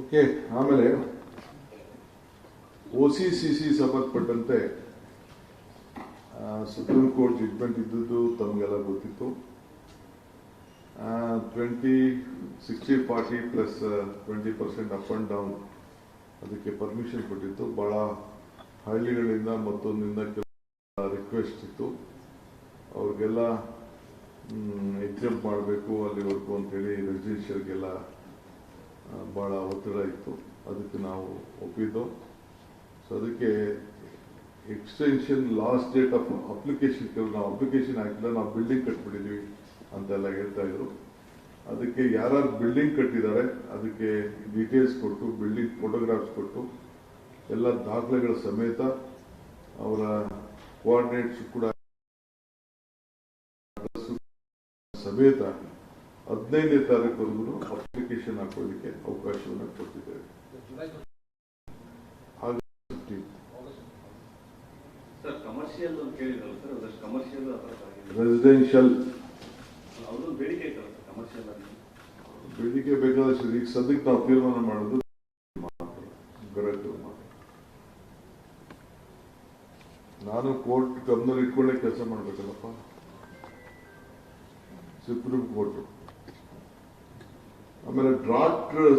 Okay. ಆಮೇಲೆ OCCC ಸಂಬಂಧಪಟ್ಟಂತೆ supreme court judgment ಇದ್ದದ್ದು ತಮಗೆಲ್ಲ ಗೊತ್ತಿತ್ತು. 60-40 ಪ್ಲಸ್ 20% ಅಪ್ ಅಂಡ್ ಡೌನ್ ಅದಕ್ಕೆ ಪರ್ಮಿಷನ್ ಕೊಟ್ಟಿತ್ತು. ಬಹಳ ಹಳ್ಳಿಗಳಿಂದ ಮತ್ತೊಂದಿಂದ ರಿಕ್ವೆಸ್ಟ್ ಇತ್ತು, ಅವ್ರಿಗೆಲ್ಲ ಎಕ್ಸಾಮ್ ಮಾಡಬೇಕು ಅಲ್ಲಿವರೆಗೂ ಅಂತೇಳಿ ರೆಸಿಡೆನ್ಷಿಯಲ್ಗೆಲ್ಲ ಭಾಳ ಒತ್ತಡ ಇತ್ತು. ಅದಕ್ಕೆ ನಾವು ಒಪ್ಪಿದ್ದು. ಸೊ ಅದಕ್ಕೆ extension last date of application, ನಾವು ಅಪ್ಲಿಕೇಶನ್ ಹಾಕಿಲ್ಲ, ನಾವು ಬಿಲ್ಡಿಂಗ್ ಕಟ್ಬಿಟ್ಟಿದ್ವಿ ಅಂತೆಲ್ಲ ಹೇಳ್ತಾ ಇದ್ರು. ಅದಕ್ಕೆ ಯಾರು ಬಿಲ್ಡಿಂಗ್ ಕಟ್ಟಿದ್ದಾರೆ ಅದಕ್ಕೆ ಡೀಟೇಲ್ಸ್ ಕೊಟ್ಟು, ಬಿಲ್ಡಿಂಗ್ ಫೋಟೋಗ್ರಾಫ್ಸ್ ಕೊಟ್ಟು, ಎಲ್ಲ ದಾಖಲೆಗಳ ಸಮೇತ ಅವರ ಕೋಆರ್ಡಿನೇಟ್ಸ್ ಕೂಡ ಸಮೇತ 15ನೇ ತಾರೀಕುವರೆಗೂ ಅಪ್ಲಿಕೇಶನ್ ಹಾಕೊಳ್ಳಿಕ್ಕೆ ಅವಕಾಶವನ್ನು ಕೊಟ್ಟಿದ್ದೇವೆ. ರೆಸಿಡೆನ್ಷಿಯಲ್ ಬೇಡಿಕೆ ಬೇಕಾದಷ್ಟು ಈಗ ಸದ್ಯಕ್ಕೆ ನಾವು ತೀರ್ಮಾನ ಮಾಡೋದು ನಾನು ಕೋರ್ಟ್ ಗಮನ ಇಟ್ಕೊಂಡೇ ಕೆಲಸ ಮಾಡ್ಬೇಕಲ್ಲಪ್ಪ. ಸುಪ್ರೀಂ ಕೋರ್ಟ್ ಆಮೇಲೆ ಡ್ರಾಫ್ಟ್